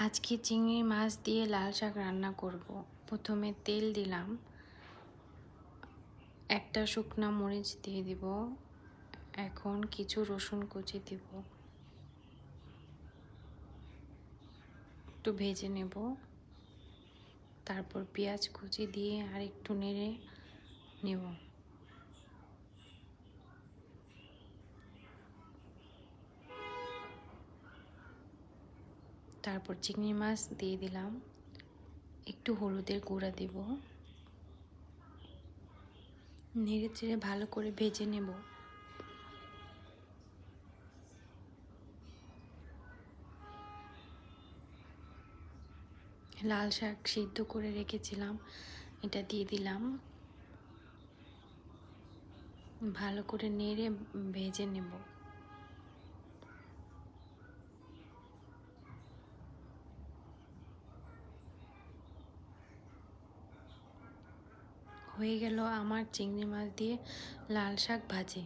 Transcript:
আজকে চিংড়ি মাছ দিয়ে লাল শাক রান্না করব। প্রথমে তেল দিলাম, একটা শুকনা মরিচ দিয়ে দিব, এখন কিছু রসুন কুচি দিব, একটু ভেজে নেব, তারপর পেঁয়াজ কুচি দিয়ে আর একটু নেড়ে নেব। তারপর চিংড়ি মাছ দিয়ে দিলাম, একটু হলুদের গুঁড়া দেব, নেড়ে চেড়ে ভালো করে ভেজে নেব। লাল শাক সিদ্ধ করে রেখেছিলাম, এটা দিয়ে দিলাম, ভালো করে নেড়ে ভেজে নেব। হয়ে গেল আমার চিংড়ি মাছ দিয়ে লাল শাক ভাজি।